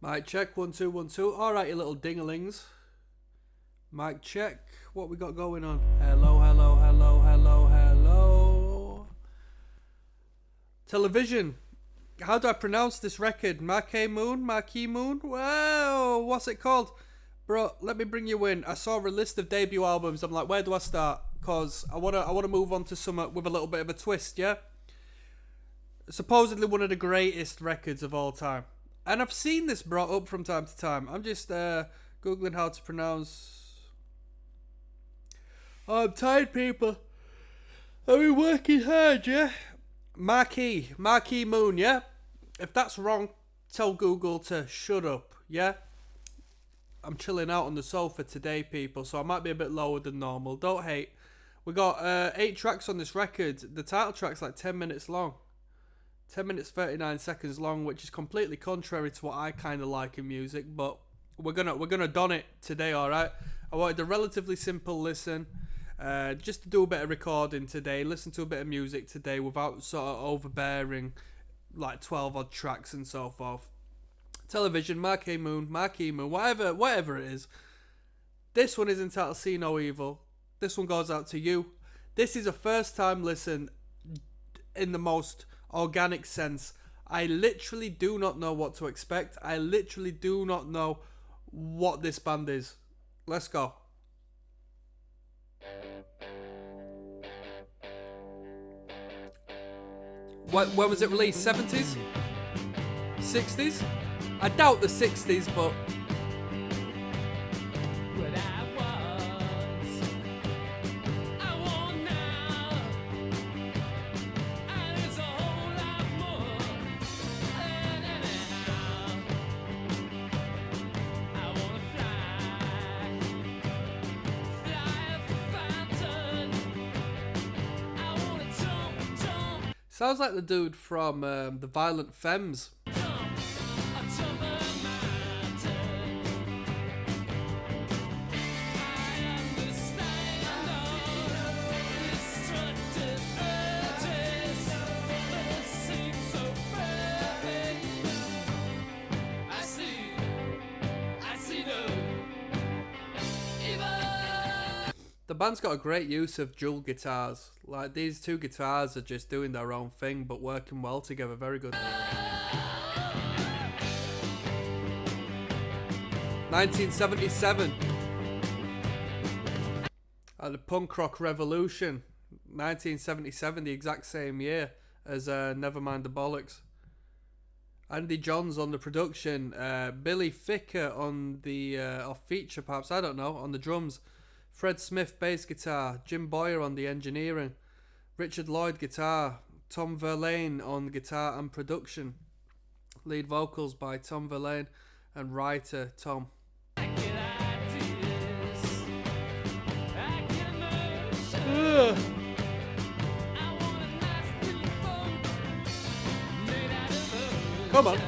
Mic check, 1 2 1 2. Alright, you little dinglings. Mic check. What we got going on? Hello, hello, hello, hello, hello. Television. How do I pronounce this record? Marquee Moon? Wow, what's it called? Bro, let me bring you in. I saw a list of debut albums. I'm like, where do I start? Cause I wanna move on to some with a little bit of a twist, yeah? Supposedly one of the greatest records of all time. And I've seen this brought up from time to time. I'm just Googling how to pronounce... Oh, I'm tired, people. I've been working hard, yeah? Marquee Moon, yeah? If that's wrong, tell Google to shut up, yeah? I'm chilling out on the sofa today, people, so I might be a bit lower than normal. Don't hate. We got 8 tracks on this record. The title track's like 10 minutes long. 10 minutes 39 seconds long, which is completely contrary to what I kind of like in music, but we're gonna don it today, all right? I wanted a relatively simple listen, just to do a bit of recording today, listen to a bit of music today without sort of overbearing like 12 odd tracks and so forth. Television, Marquee Moon, whatever it is. This one is entitled See No Evil. This one goes out to you. This is a first time listen in the most organic sense. I literally do not know what to expect. I literally do not know what this band is. Let's go. When was it released? 70s? 60s? I doubt the 60s, but... Sounds like the dude from the Violent Femmes. The band's got a great use of dual guitars. Like, these two guitars are just doing their own thing, but working well together. Very good. 1977. The punk rock revolution. 1977, the exact same year as Nevermind the Bollocks. Andy Johns on the production. Billy Ficker on the or feature, perhaps, I don't know, on the drums. Fred Smith bass guitar, Jim Boyer on the engineering, Richard Lloyd guitar, Tom Verlaine on guitar and production, lead vocals by Tom Verlaine and writer Tom. Come on.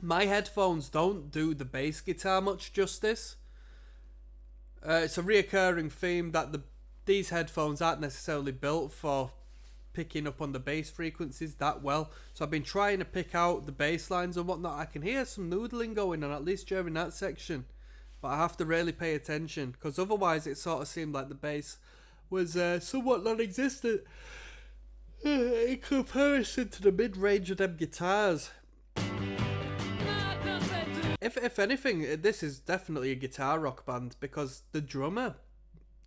My headphones don't do the bass guitar much justice. It's a reoccurring theme that these headphones aren't necessarily built for picking up on the bass frequencies that well. So I've been trying to pick out the bass lines and whatnot. I can hear some noodling going on, at least during that section. But I have to really pay attention, because otherwise it sort of seemed like the bass was somewhat non-existent in comparison to the mid-range of them guitars. If anything, this is definitely a guitar rock band because the drummer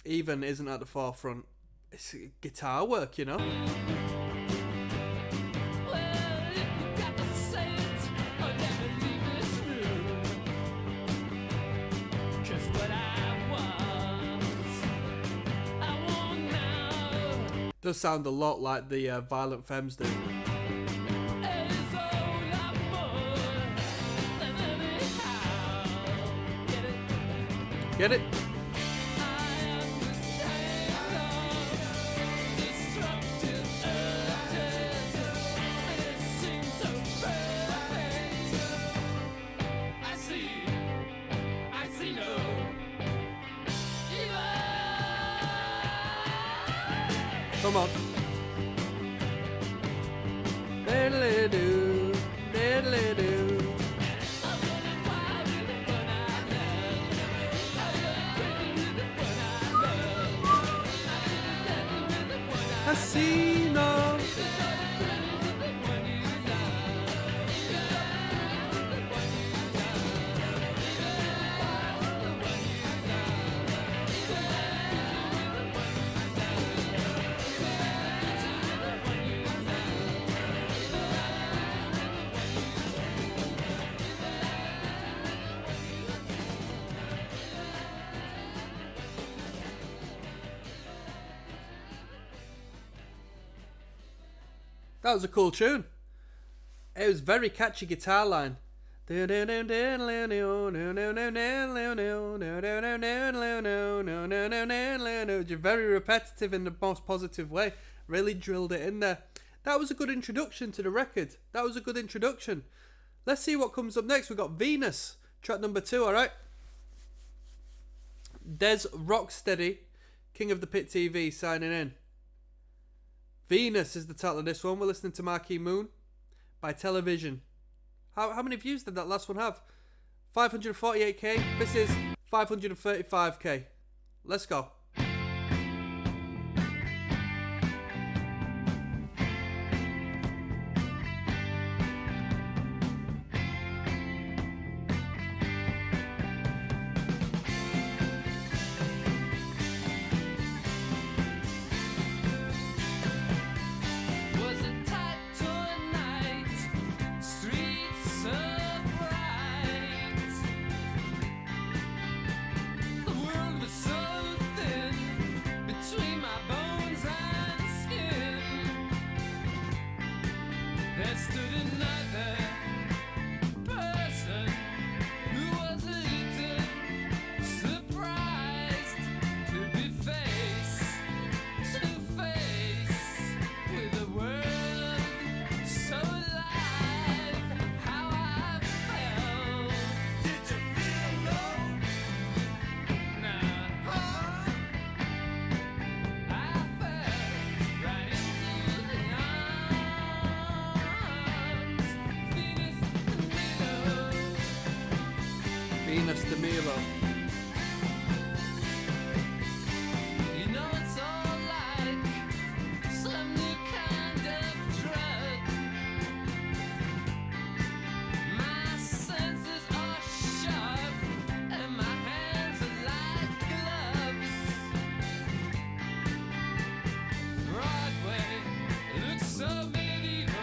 even isn't at the forefront. It's guitar work, you know. Does sound a lot like the Violent Femmes do. Get it? Come on. Diddly-doo, diddly-doo. Casino. That was a cool tune. It was very catchy guitar line. Just very repetitive in the most positive way. Really drilled it in there. That was a good introduction to the record. That was a good introduction. Let's see what comes up next. We've got Venus, track number 2, alright? Des Rocksteady, King of the Pit TV, signing in. Venus is the title of this one. We're listening to Marquee Moon by Television. How many views did that last one have? 548k. This is 535k. Let's go. Venus de Milo. You know it's all like some new kind of drug. My senses are sharp and my hands are like gloves. Broadway, it looks so medieval.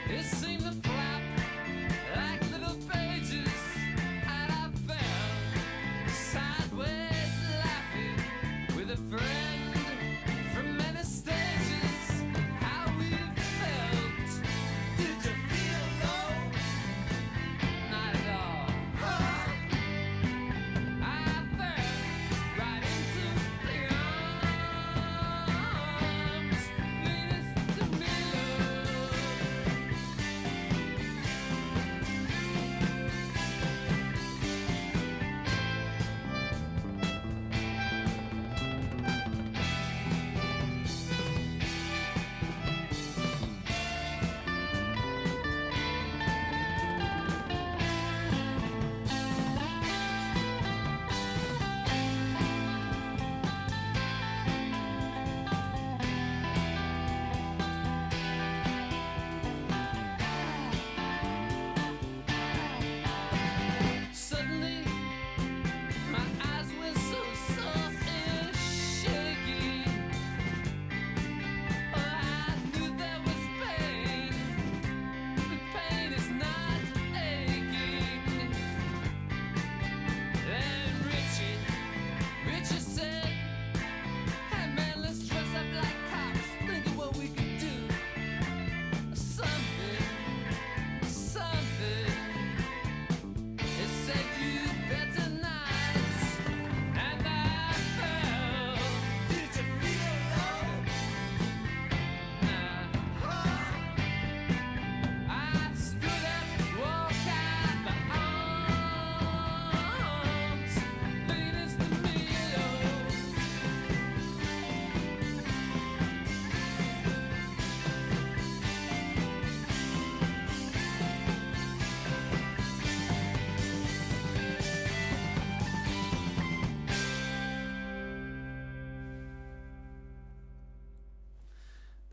It seemed to flap like little pages.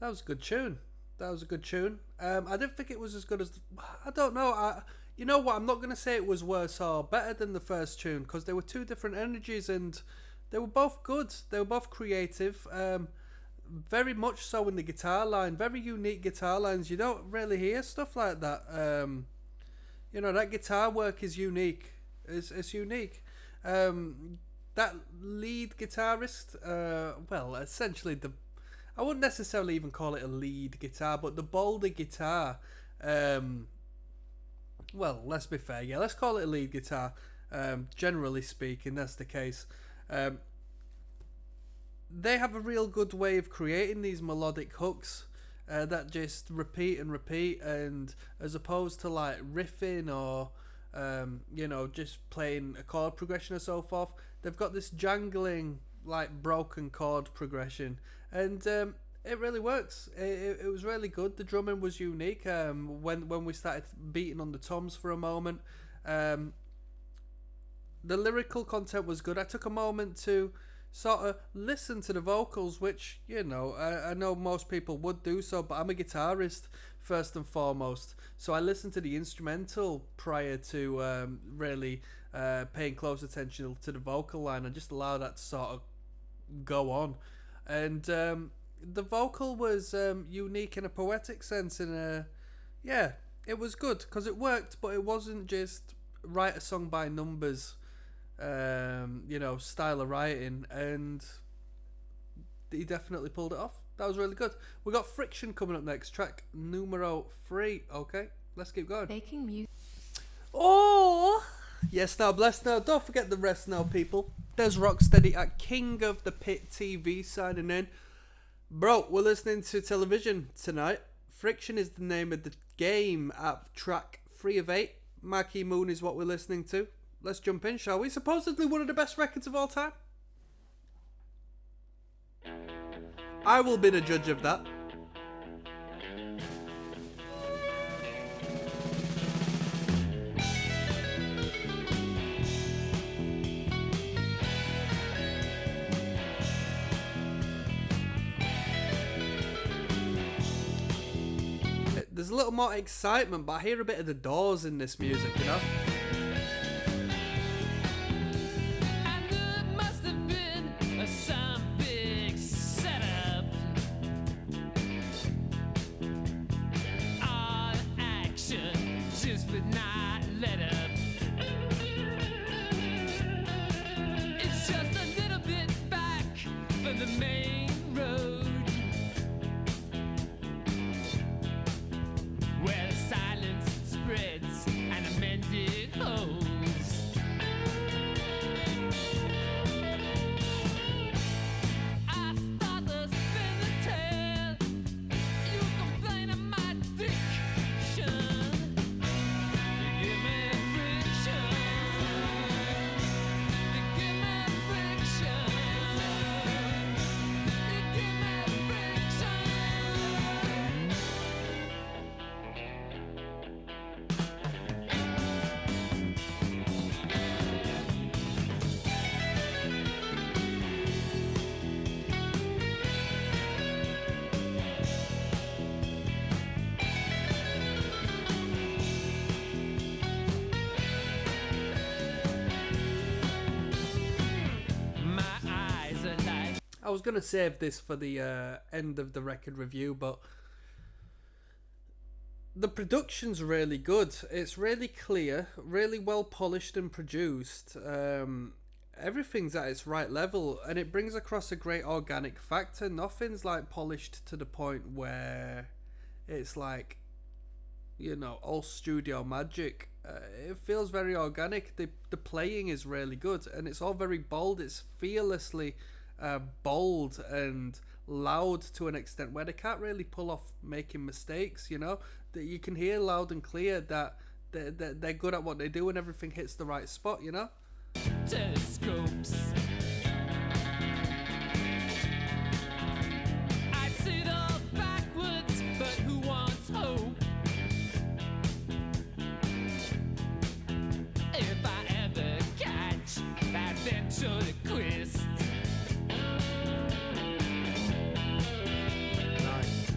That was a good tune. That was a good tune. I didn't think it was as good as... I don't know. You know what? I'm not going to say it was worse or better than the first tune, because there were two different energies and they were both good. They were both creative. Very much so in the guitar line. Very unique guitar lines. You don't really hear stuff like that. You know, that guitar work is unique. It's unique. That lead guitarist, well, essentially I wouldn't necessarily even call it a lead guitar, but the bolder guitar, well, let's be fair, yeah, let's call it a lead guitar. Generally speaking, that's the case. They have a real good way of creating these melodic hooks that just repeat and repeat, and as opposed to like riffing or you know, just playing a chord progression and so forth, they've got this jangling, like broken chord progression, and it really works. It was really good. The drumming was unique. When we started beating on the toms for a moment, the lyrical content was good. I took a moment to sort of listen to the vocals, which, you know, I know most people would do so, but I'm a guitarist first and foremost, so I listened to the instrumental prior to really paying close attention to the vocal line, and just allow that to sort of go on. And the vocal was unique in a poetic sense, and yeah, it was good because it worked, but it wasn't just write a song by numbers, you know, style of writing, and he definitely pulled it off. That was really good. We got Friction coming up next, track numero 3. Okay, let's keep going. Making music. Oh, yes, now bless now. Don't forget the rest now, people. There's Rocksteady at King of the Pit TV signing in. Bro, we're listening to television tonight. Friction is the name of the game at track 3 of 8. Marquee Moon is what we're listening to. Let's jump in, shall we? Supposedly one of the best records of all time. I will be the judge of that. There's a little more excitement, but I hear a bit of the Doors in this music, you know? I knew it must have been some big setup. All action just would not let up. It's just a little bit back from the main road, where the silence spreads and a mended hose. I start to spin the tale. You complain of my diction. You give me friction. You give me friction. You give me friction. My eyes are like I was going to save this for the end of the record review, but the production's really good. It's really clear, really well polished and produced. Everything's at its right level, and it brings across a great organic factor. Nothing's like polished to the point where it's like, you know, all studio magic. It feels very organic. The playing is really good, and it's all very bold. It's fearlessly bold and loud to an extent where they can't really pull off making mistakes, you know? That you can hear loud and clear that they're good at what they do, and everything hits the right spot, you know? telescopes. I see it all backwards, but who wants hope? If I ever catch that ventriloquist. Nice.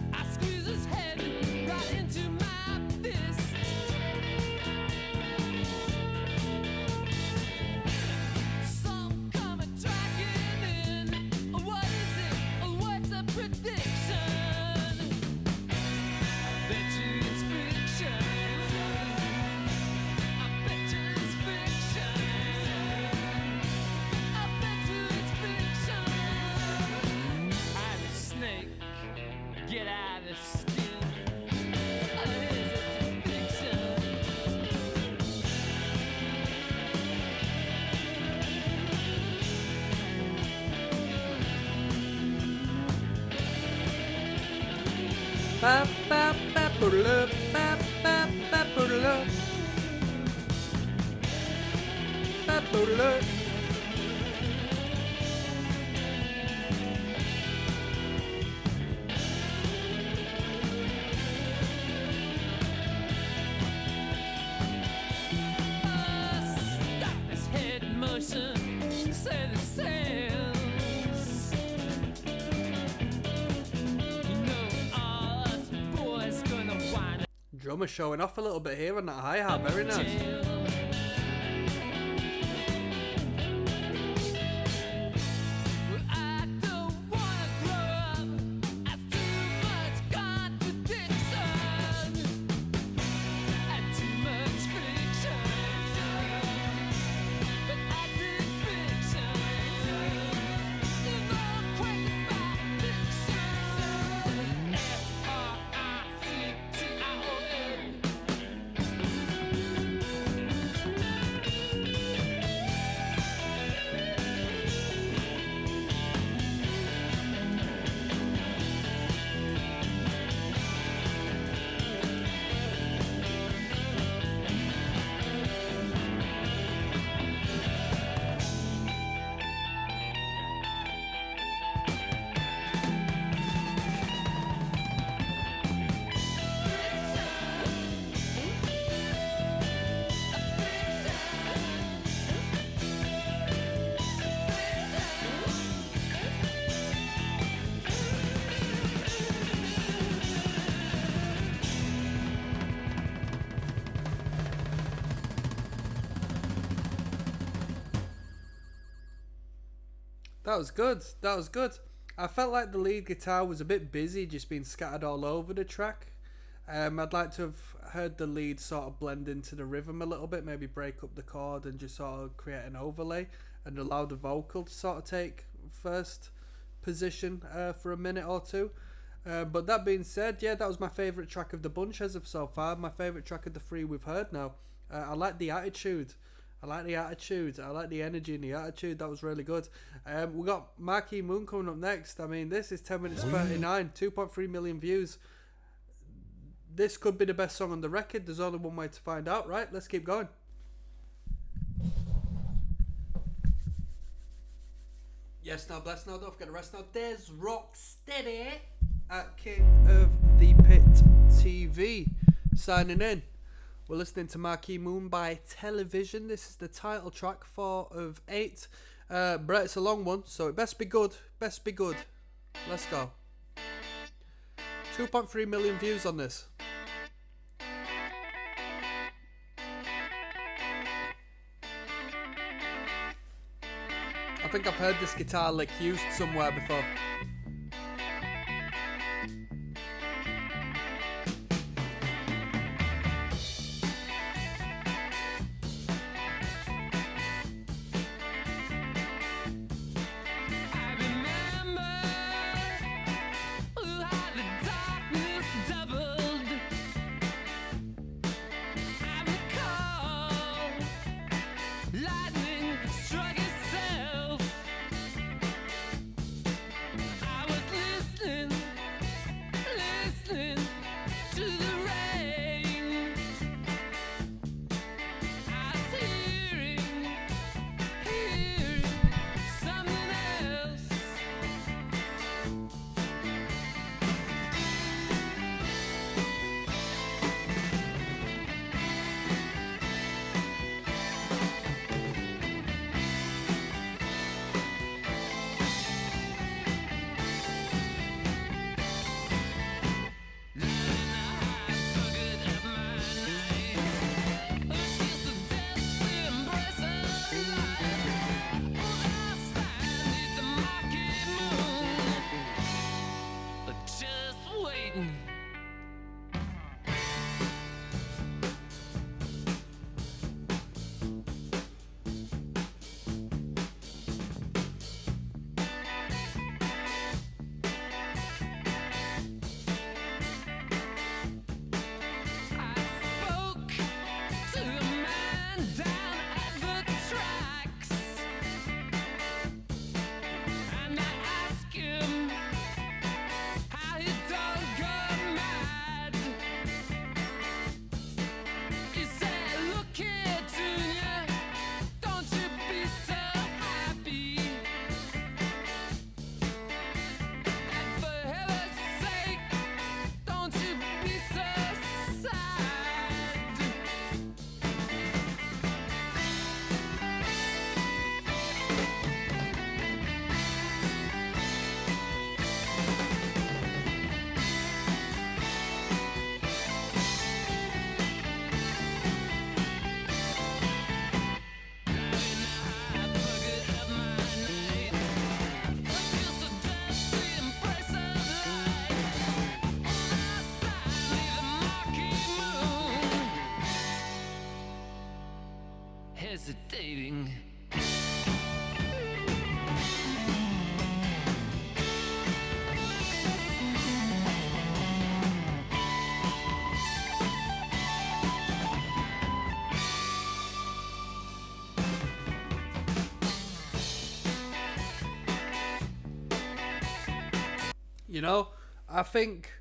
ba ba ba ba ba ba ba ba ba. Stop this head motion, say the sails. You know all us boys gonna wind Drummer showing off a little bit here on that hi-hat, very nice. jail. Well, I don't wanna grow up. That's too much contradiction and too much fiction. But I did fiction. You know I'm crazy about fiction. F-R-I-C-T-I-O-N. That was good. That was good. I felt like the lead guitar was a bit busy, just being scattered all over the track. I'd like to have heard the lead sort of blend into the rhythm a little bit, maybe break up the chord and just sort of create an overlay and allow the vocal to sort of take first position for a minute or two. But that being said, yeah, that was my favourite track of the bunch as of so far. My favourite track of the three we've heard now. I like the attitude. I like the attitude. I like the energy and the attitude. That was really good. We got Marquee Moon coming up next. I mean, this is 10 minutes 39, 2.3 million views. This could be the best song on the record. There's only one way to find out, right? Let's keep going. Yes, now, bless now, don't forget the rest now. There's Rocksteady at King of the Pit TV signing in. We're listening to Marquee Moon by Television. This is the title track, 4 of 8. Brett, it's a long one, so it best be good. Best be good. Let's go. 2.3 million views on this. I think I've heard this guitar lick used somewhere before. I remember how the darkness doubled. I recall lightning struck itself. I hesitating. You know, I think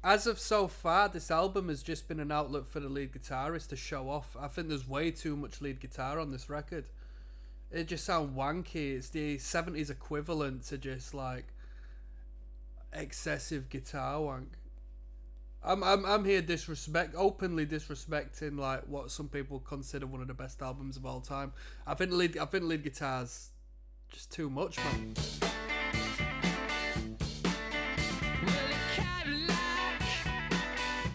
as of so far, this album has just been an outlet for the lead guitarist to show off. I think there's way too much lead guitar on this record. It just sounds wanky. It's the 70s equivalent to just like excessive guitar wank. I'm here openly disrespecting like what some people consider one of the best albums of all time. I think lead guitar's just too much, man. Well, a Cadillac,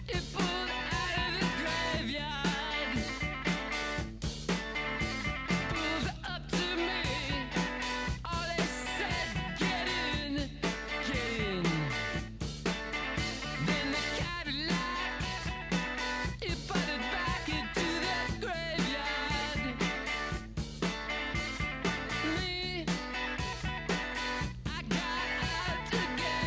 it pulled out of the graveyard, pulled up to me. All they said, get in, get in. Then the Cadillac, it putted back into the graveyard. Me, I got out again.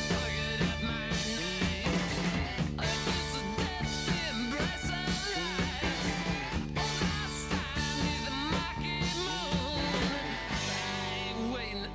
Bucket up my knees, a kiss of death, embrace of life. Last time neath the Marquee moon, I ain't waiting,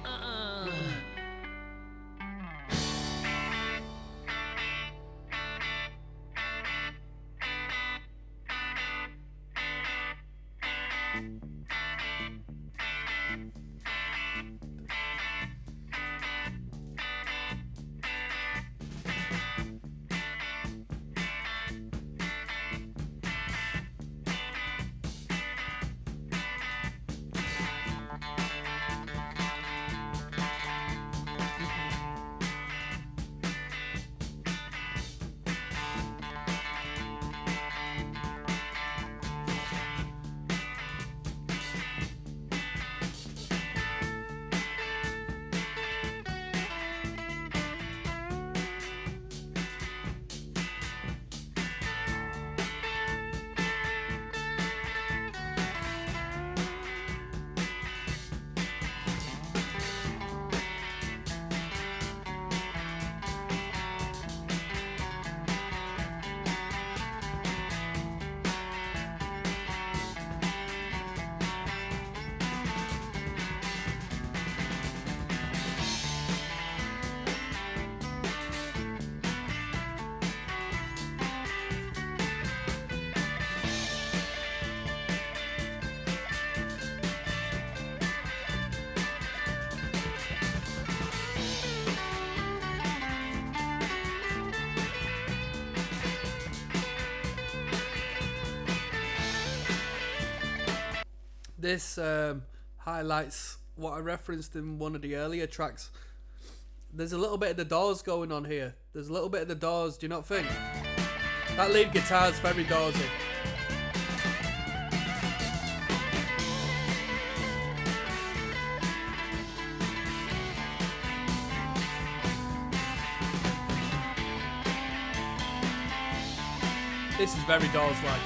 This highlights what I referenced in one of the earlier tracks. There's a little bit of the Doors going on here. There's a little bit of the Doors, do you not think? That lead guitar's very Doorsy. This is very Doors-like.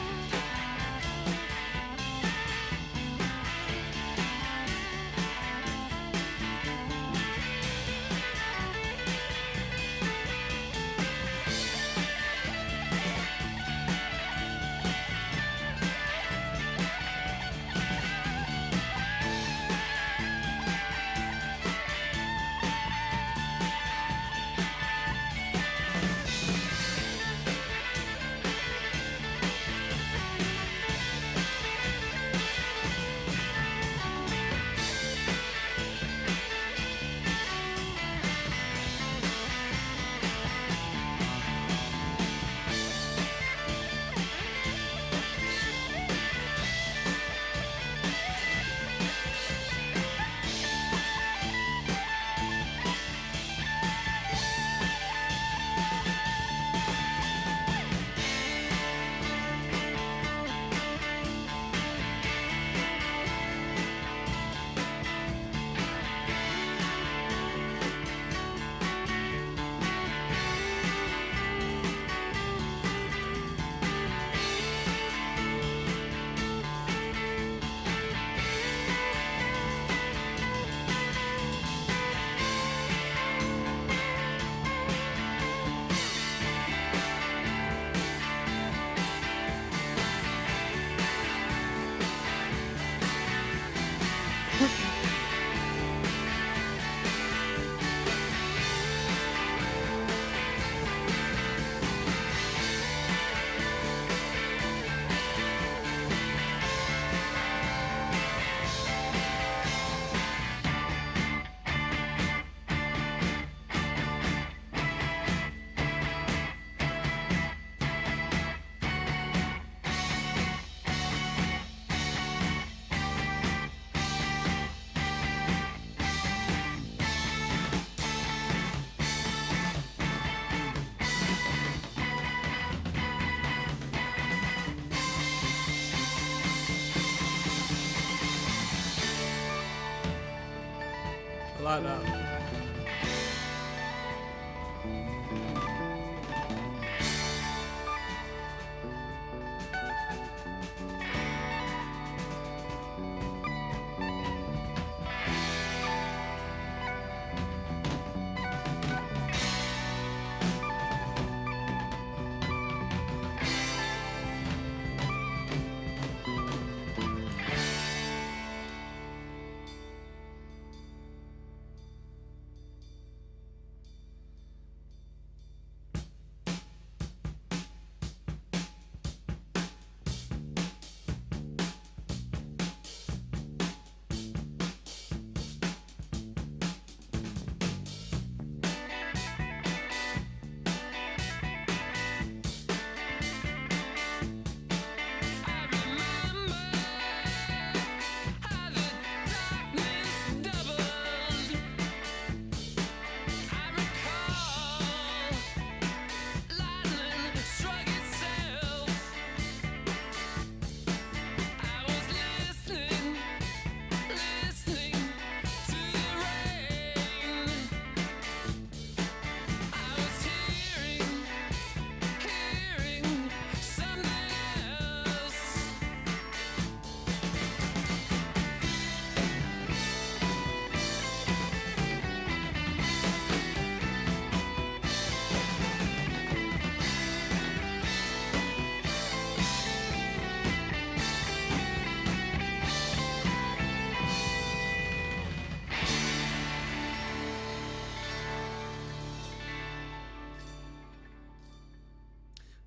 like that.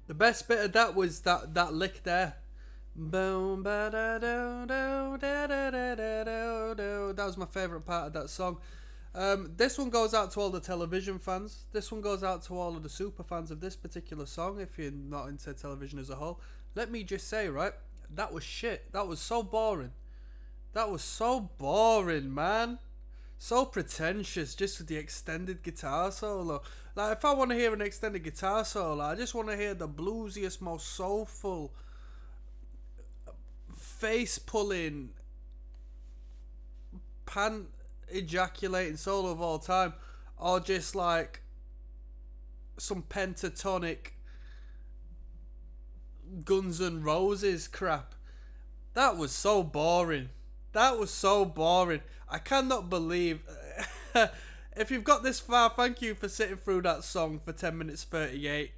The best bit of that was that lick there. Boom, ba da do do da da da da do do. That was my favourite part of that song. This one goes out to all the television fans. This one goes out to all of the super fans of this particular song. If you're not into television as a whole, let me just say, right, that was shit. That was so boring. That was so boring, man. So pretentious, just with the extended guitar solo. Like, if I want to hear an extended guitar solo, I just want to hear the bluesiest, most soulful, face-pulling, pant-ejaculating solo of all time. Or just, like, some pentatonic Guns N' Roses crap. That was so boring. That was so boring. I cannot believe... If you've got this far, thank you for sitting through that song for 10 minutes 38.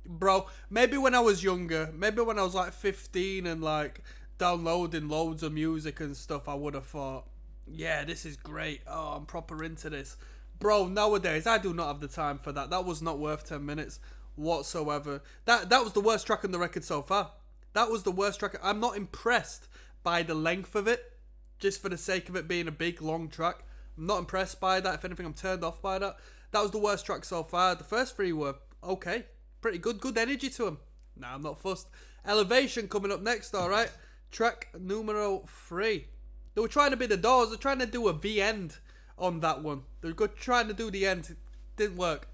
Bro, maybe when I was younger, maybe when I was like 15 and like downloading loads of music and stuff, I would have thought, yeah, this is great. Oh, I'm proper into this. Bro, nowadays, I do not have the time for that. That was not worth 10 minutes whatsoever. That was the worst track on the record so far. That was the worst track. I'm not impressed by the length of it, just for the sake of it being a big, long track. I'm not impressed by that. If anything, I'm turned off by that. That was the worst track so far. The first three were okay. Pretty good. Good energy to them. Nah, I'm not fussed. Elevation coming up next, alright? Track numero 3. They were trying to be the Doors. They're trying to do a V-end on that one. They were trying to do the end. It didn't work.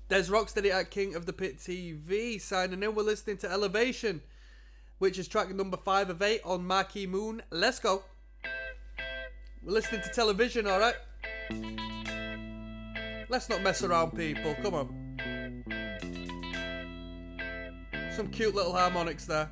There's ROCKSTEADY at King of the Pit TV signing in. We're listening to Elevation, which is track number 5 of 8 on Marquee Moon. Let's go. We're listening to Television, alright? Let's not mess around, people. Come on. Some cute little harmonics there.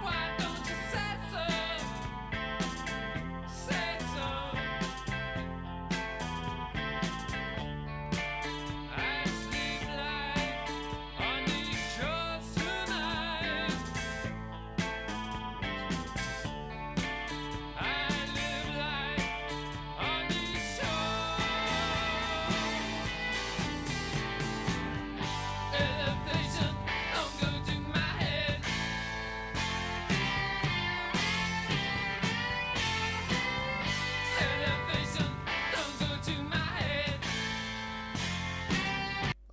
Why don't you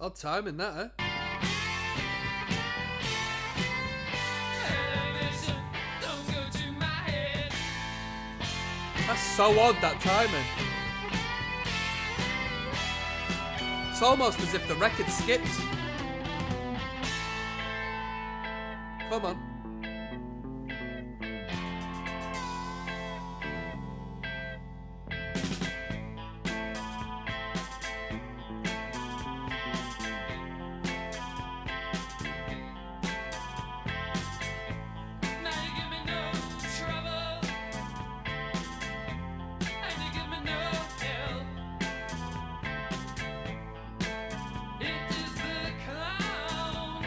Odd timing that, eh? Elevation, don't go to my head. That's so odd, that timing. It's almost as if the record skipped. Come on. Now you give me no trouble, and you give me no help. It is the clown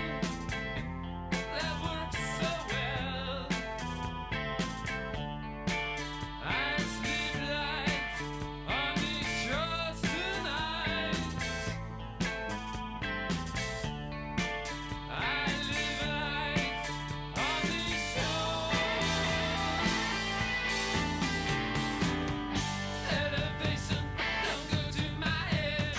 that works so well. I sleep light on these shores tonight. I live light on these shores. Elevation, don't go to my head.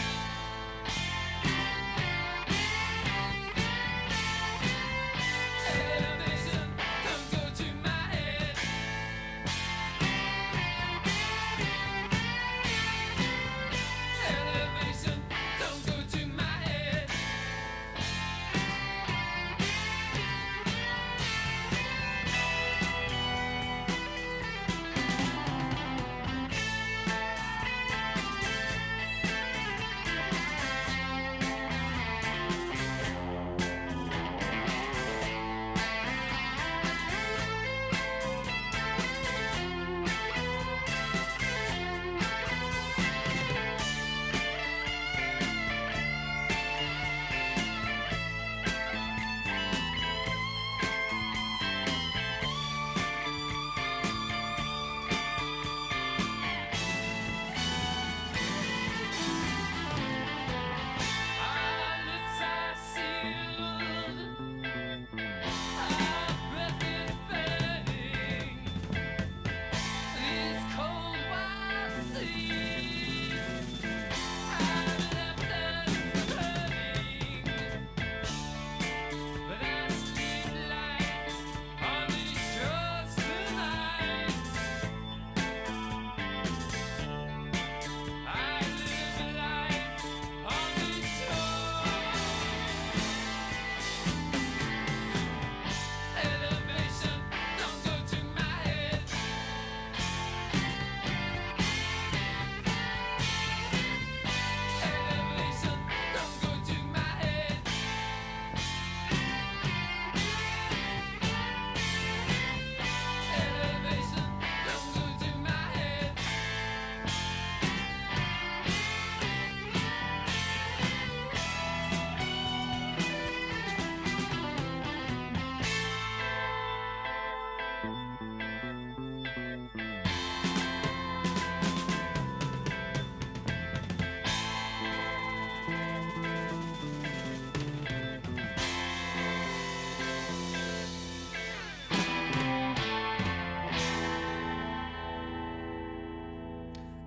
Elevation, don't go to my head. Elevation, don't go to my head. Our lips are sealed. Our breath is burning. These cold wild seas have left us burning. But I sleep light on these shores tonight. I live light on these shores. Elevation, don't go to my head. Elevation, don't go to my head. Elevation, don't go to my head.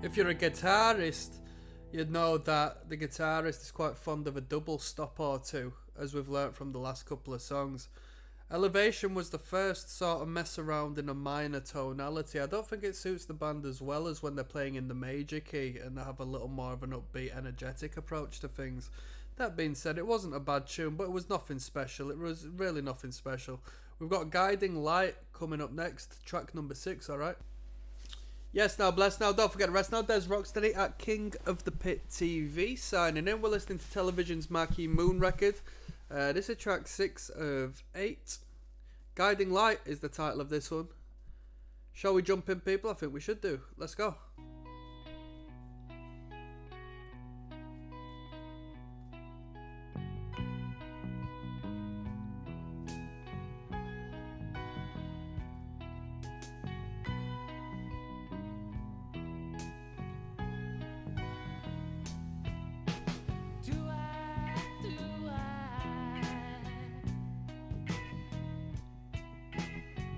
If you're a guitarist, you'd know that the guitarist is quite fond of a double stop or two, as we've learnt from the last couple of songs. Elevation was the first sort of mess around in a minor tonality. I don't think it suits the band as well as when they're playing in the major key and they have a little more of an upbeat, energetic approach to things. That being said, it wasn't a bad tune, but it was nothing special. It was really nothing special. We've got Guiding Light coming up next, track number 6, alright? Yes, now, bless now. Don't forget the rest now. There's ROCKSTEADY at King of the Pit TV signing in. We're listening to Television's Marquee Moon record. This is track 6 of 8. Guiding Light is the title of this one. Shall we jump in, people? I think we should do. Let's go.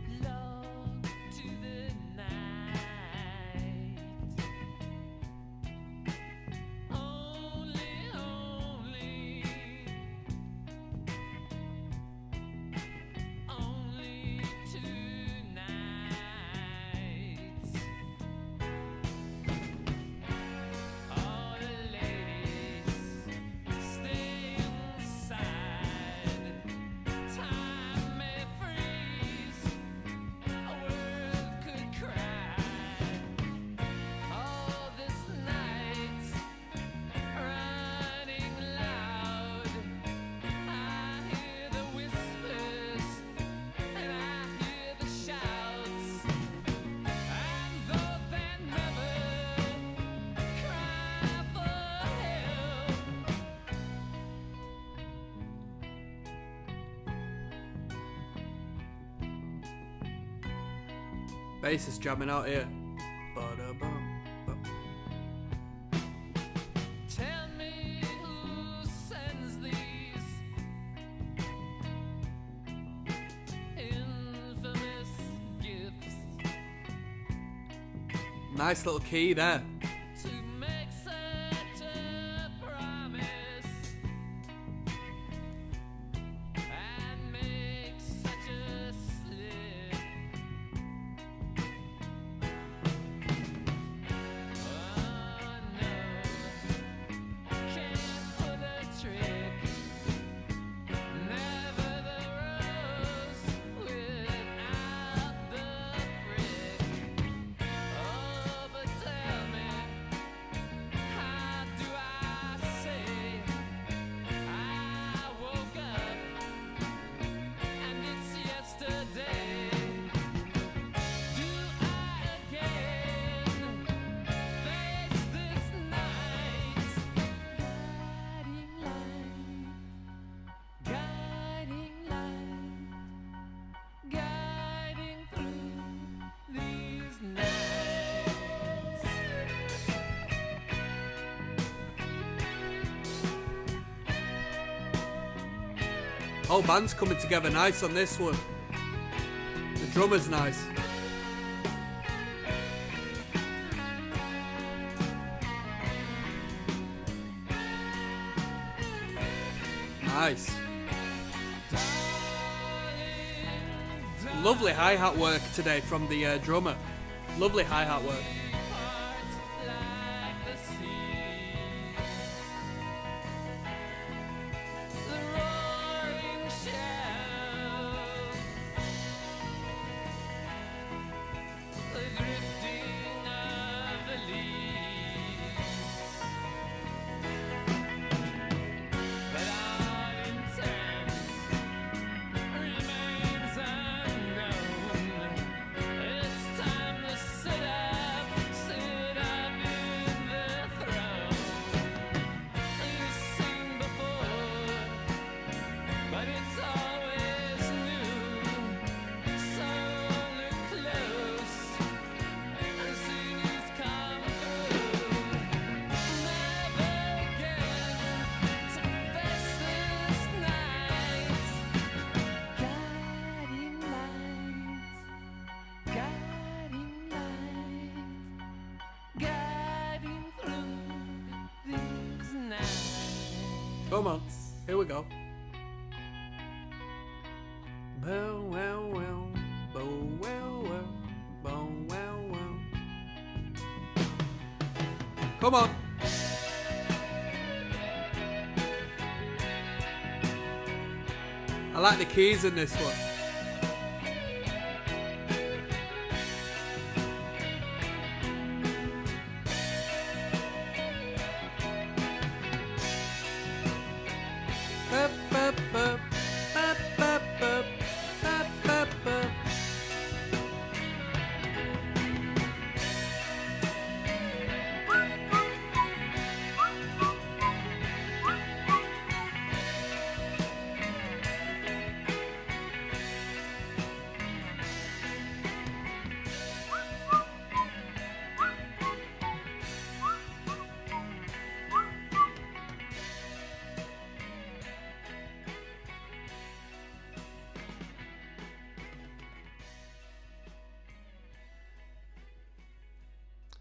Belong to the night. Bass is jamming out here. Ba-da-bum. Tell me who sends these infamous gifts Nice little key there. to make such a promise and make such a slip. Oh no, can't pull a trick. Never the rose without the prick. Oh, but tell me, how do I say I woke up and it's yesterday? Do I again face this night? Guiding light, guiding through these nights. Whole band's coming together nice on this one. The drummer's nice. Nice. Lovely hi-hat work today from the drummer. Lovely hi-hat work. Parts like the sea. The roaring shells, the drifting of the leaves. But our intent remains unknown. It's time to sit up in the throne. You've seen before, but it's always new. So look close and see who's come through. Never again to face this night. Guiding light, guiding light, guiding through these nights. Come on, here we go. Bow wow wow, bow wow wow, bow wow wow. Come on. I like the keys in this one. Bup, bup, bup, bup, bup, bup, bup, bup, bup.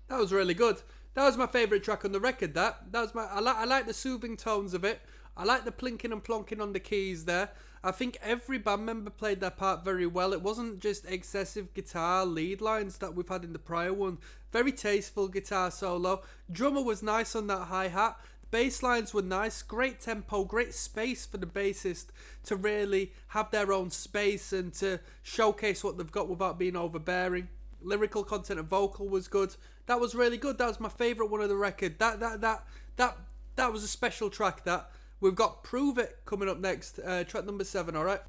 That was really good. That was my favourite track on the record. That was my. I like the soothing tones of it. I like the plinking and plonking on the keys there. I think every band member played their part very well. It wasn't just excessive guitar lead lines that we've had in the prior one. Very tasteful guitar solo. Drummer was nice on that hi-hat. Bass lines were nice. Great tempo, great space for the bassist to really have their own space and to showcase what they've got without being overbearing. Lyrical content and vocal was good. That was really good. That was my favourite one of the record. That was a special track. That we've got Prove It coming up next. Track number 7. All right.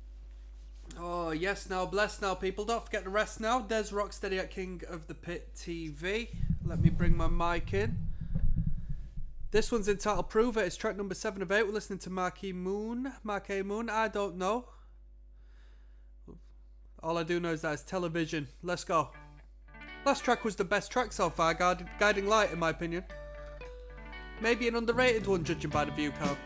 Oh yes, now bless now people. Don't forget the rest now. There's Rocksteady at King of the Pit TV. Let me bring my mic in. This one's entitled Prove It. It's track number 7 of 8. We're listening to Marquee Moon. I don't know. All I do know is that it's television. Let's go. Last track was the best track so far, Guiding Light in my opinion. Maybe an underrated one judging by the view count.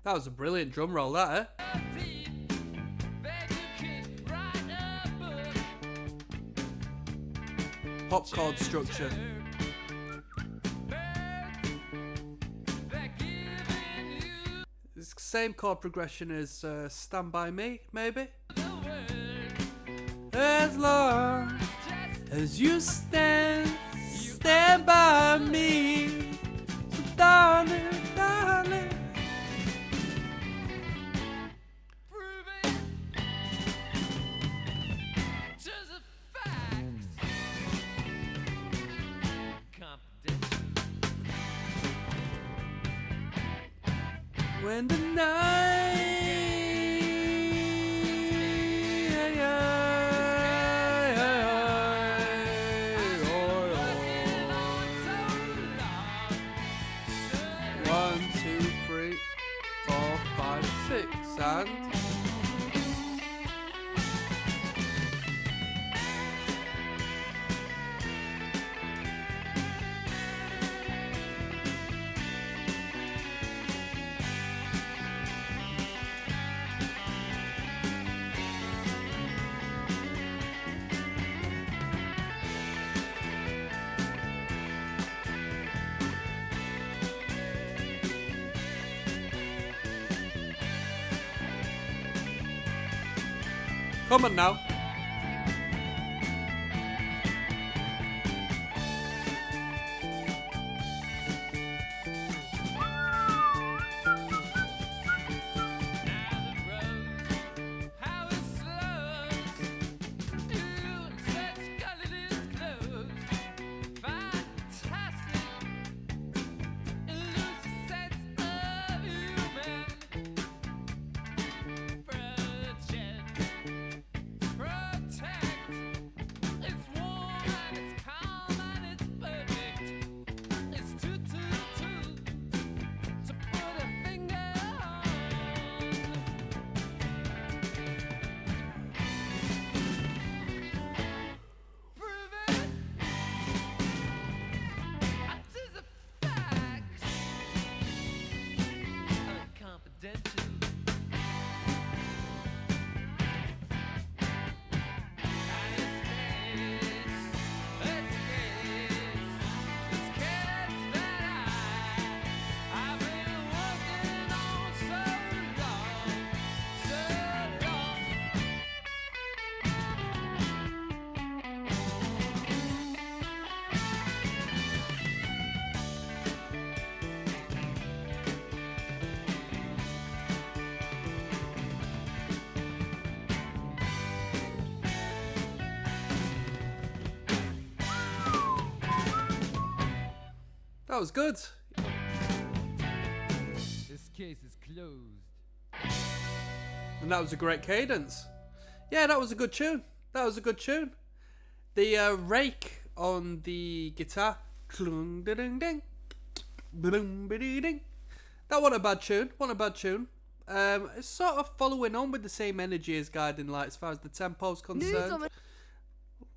That was a brilliant drum roll, that, eh? Pop chord structure. It's the same chord progression as Stand By Me, maybe? As long as you stand by me, so darling, darling. When the night One, two, three, 4, 5, 6 and come on now. That was good. This case is closed. And that was a great cadence. Yeah, that was a good tune. That was a good tune. The rake on the guitar. That wasn't a bad tune. Wasn't a bad tune. It's sort of following on with the same energy as Guiding Light as far as the tempo's concerned. A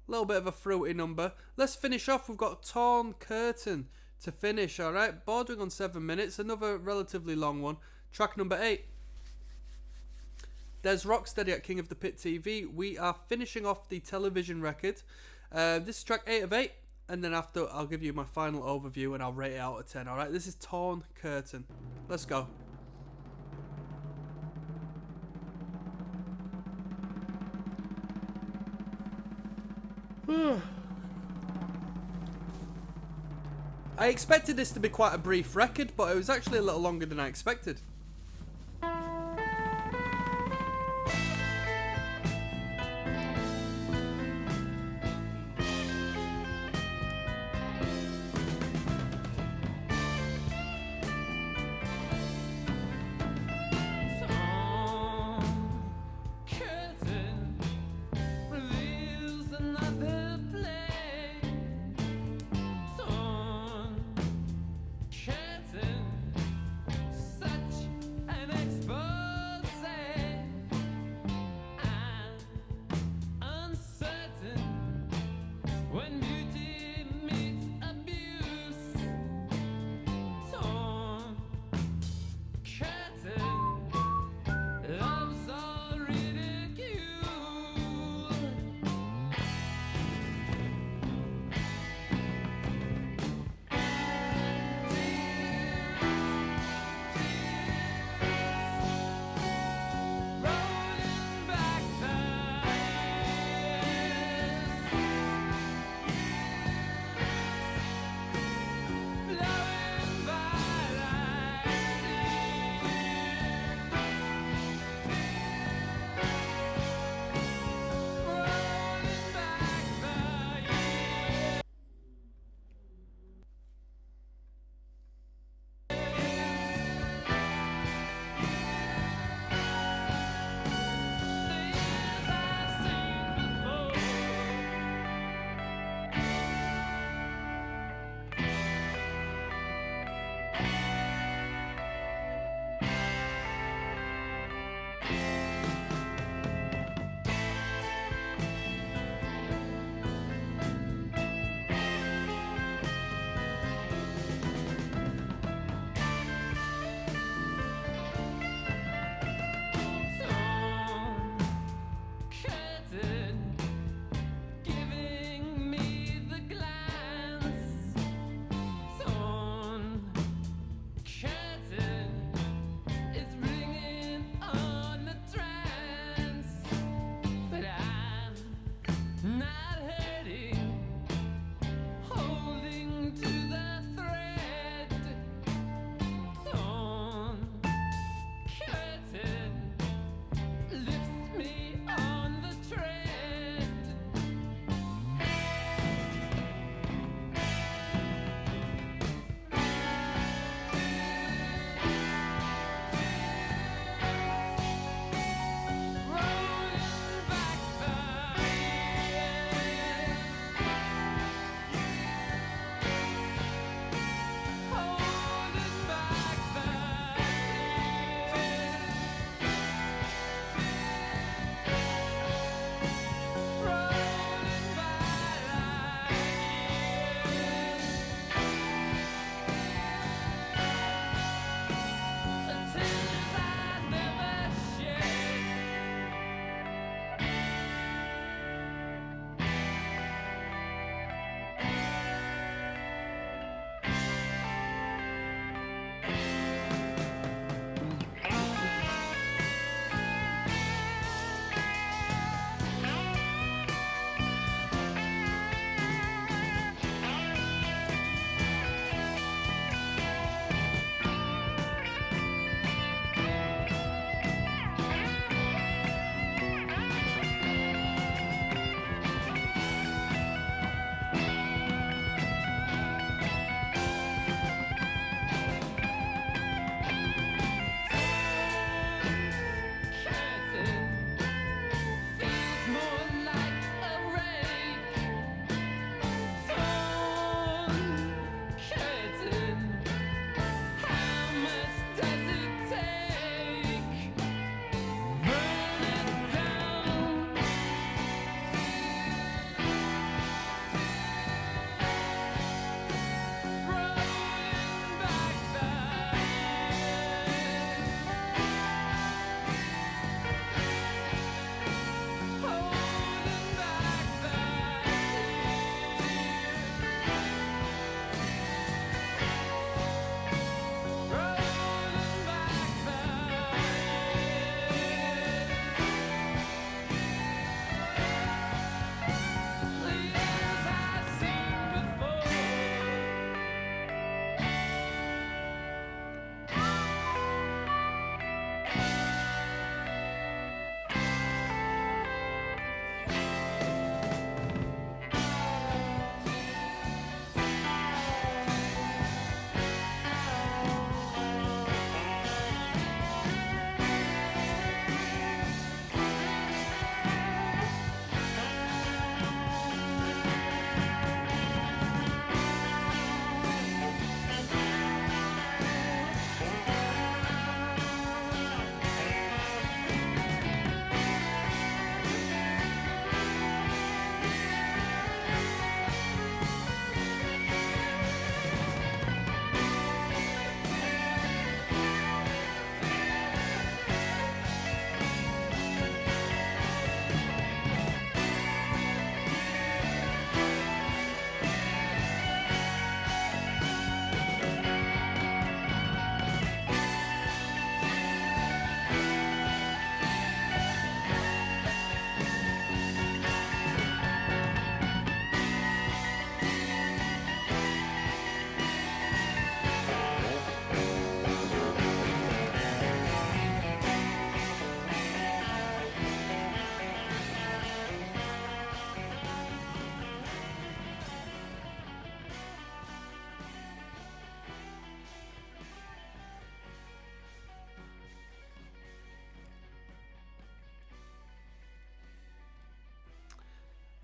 little bit of a fruity number. Let's finish off. We've got Torn Curtain to finish, alright? Bordering on 7 minutes. Another relatively long one. Track number 8. There's Rocksteady at King of the Pit TV. We are finishing off the television record. This is track 8 of 8. And then after, I'll give you my final overview and I'll rate it out of 10, alright? This is Torn Curtain. Let's go. I expected this to be quite a brief record, but it was actually a little longer than I expected. Curtain is bringing on the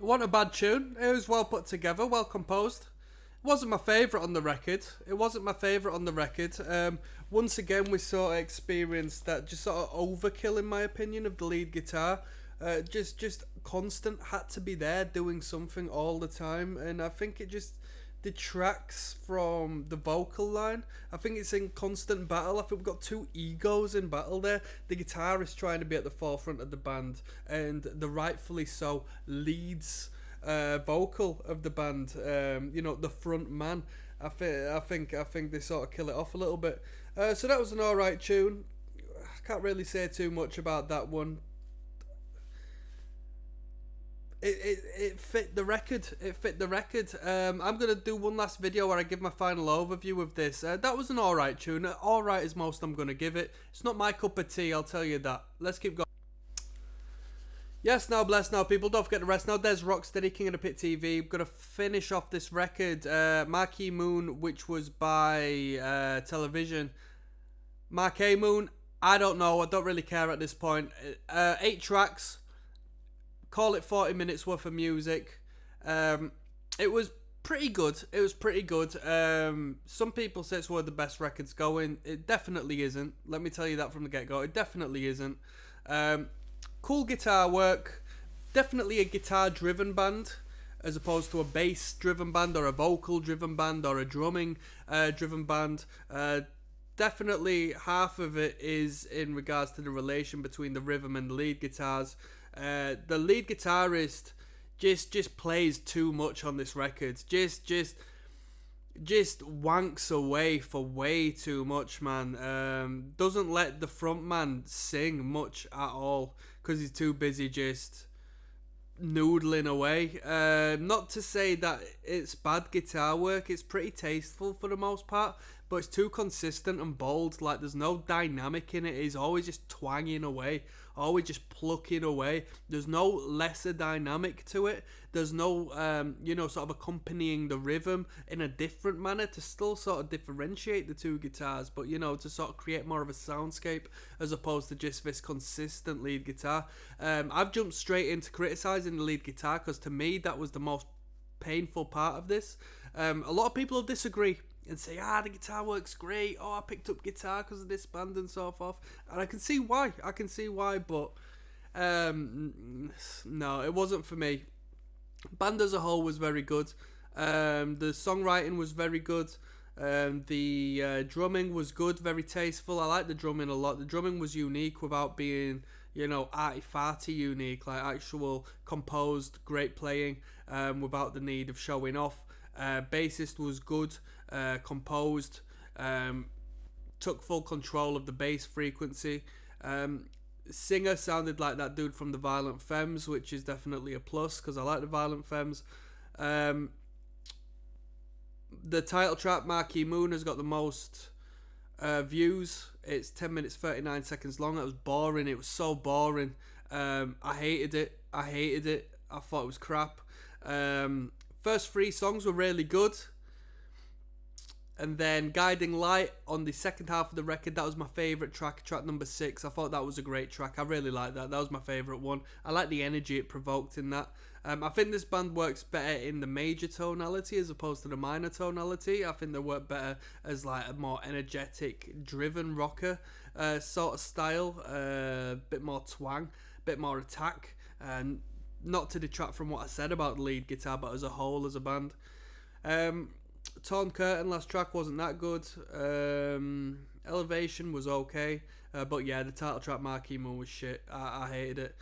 It wasn't a bad tune. It was well put together, well composed. It wasn't my favourite on the record. Once again, we sort of experienced that just sort of overkill, in my opinion, of the lead guitar. Just constant, had to be there doing something all the time, and I think it just detracts from the vocal line. I think it's in constant battle. I think we've got two egos in battle there. The guitarist trying to be at the forefront of the band, and the rightfully so leads vocal of the band. The front man. I think they sort of kill it off a little bit. So that was an alright tune. I can't really say too much about that one. It fit the record. I'm going to do one last video where I give my final overview of this. That was an alright tune. Alright is most I'm going to give it. It's not my cup of tea, I'll tell you that. Let's keep going. Yes, now bless now people. Don't forget the rest. Now there's ROCKSTEADY, King of the Pit TV. I'm going to finish off this record. Marquee Moon, which was by Television. Marquee Moon, I don't know. I don't really care at this point. 8 tracks. Call it 40 minutes worth of music. It was pretty good. Some people say it's one of the best records going. It definitely isn't. Let me tell you that from the get-go. It definitely isn't. Cool guitar work. Definitely a guitar-driven band, as opposed to a bass-driven band, or a vocal-driven band, or a drumming-driven band. Definitely half of it is in regards to the relation between the rhythm and the lead guitars. The lead guitarist just plays too much on this record. Just wanks away for way too much, man. Doesn't let the front man sing much at all because he's too busy just noodling away. Not to say that it's bad guitar work. It's pretty tasteful for the most part, but it's too consistent and bold. Like, there's no dynamic in it. He's always just twanging away, always just plucking away. There's no lesser dynamic to it. There's no, sort of accompanying the rhythm in a different manner to still sort of differentiate the two guitars, but, to sort of create more of a soundscape as opposed to just this consistent lead guitar. I've jumped straight into criticising the lead guitar because to me that was the most painful part of this. A lot of people will disagree and say, the guitar works great. Oh, I picked up guitar because of this band and so forth. And I can see why. But no, it wasn't for me. Band as a whole was very good. The songwriting was very good. The drumming was good, very tasteful. I like the drumming a lot. The drumming was unique without being, arty-farty unique, like actual composed, great playing, without the need of showing off. Bassist was good, composed, took full control of the bass frequency. Singer sounded like that dude from the Violent Femmes, which is definitely a plus because I like the Violent Femmes. The title track, Marquee Moon, has got the most views. It's 10 minutes 39 seconds long. It was boring. It was so boring. I hated it. I thought it was crap. First 3 songs were really good. And then Guiding Light on the second half of the record, that was my favourite track number 6. I thought that was a great track. I really liked that. That was my favourite one. I like the energy it provoked in that. I think this band works better in the major tonality as opposed to the minor tonality. I think they work better as like a more energetic, driven rocker sort of style. Bit more twang, bit more attack. And not to detract from what I said about the lead guitar, but as a whole, as a band. Torn Curtain, last track, wasn't that good. Elevation was okay. But yeah, the title track, Marquee Moon, was shit. I hated it.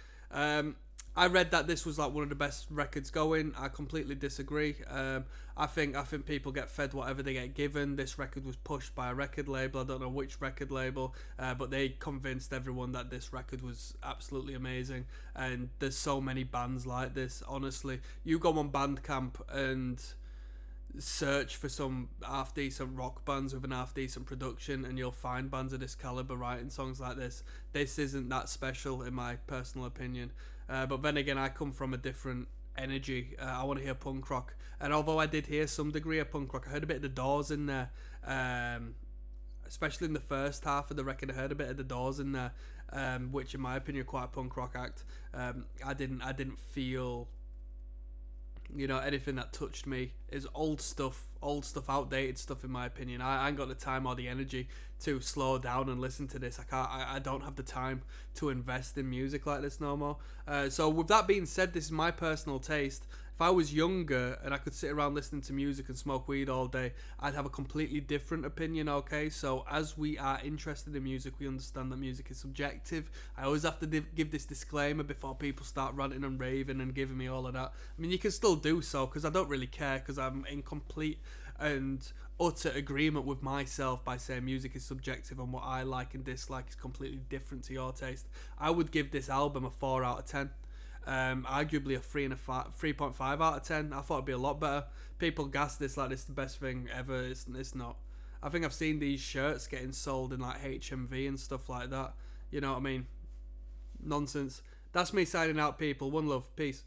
I read that this was like one of the best records going. I completely disagree. I think people get fed whatever they get given. This record was pushed by a record label. I don't know which record label, but they convinced everyone that this record was absolutely amazing. And there's so many bands like this, honestly. You go on Bandcamp and search for some half-decent rock bands with an half-decent production and you'll find bands of this caliber writing songs like this. This isn't that special in my personal opinion. But then again, I come from a different energy. I want to hear punk rock. And although I did hear some degree of punk rock, I heard a bit of the Doors in there. Especially in the first half of the record, I heard a bit of the Doors in there, which in my opinion are quite a punk rock act. I didn't feel You know, anything that touched me is old stuff, outdated stuff in my opinion. I ain't got the time or the energy to slow down and listen to this. I don't have the time to invest in music like this no more. So with that being said, this is my personal taste. If I was younger and I could sit around listening to music and smoke weed all day, I'd have a completely different opinion, okay? So as we are interested in music, we understand that music is subjective. I always have to give this disclaimer before people start ranting and raving and giving me all of that. I mean, you can still do so, because I don't really care, because I'm in complete and utter agreement with myself by saying music is subjective, and what I like and dislike is completely different to your taste. I would give this album a 4 out of 10. Arguably a 3.5 out of 10. I thought it'd be a lot better. People gas this like it's the best thing ever. It's not. I think I've seen these shirts getting sold in like HMV and stuff like that. You know what I mean? Nonsense. That's me signing out, people. One love. Peace.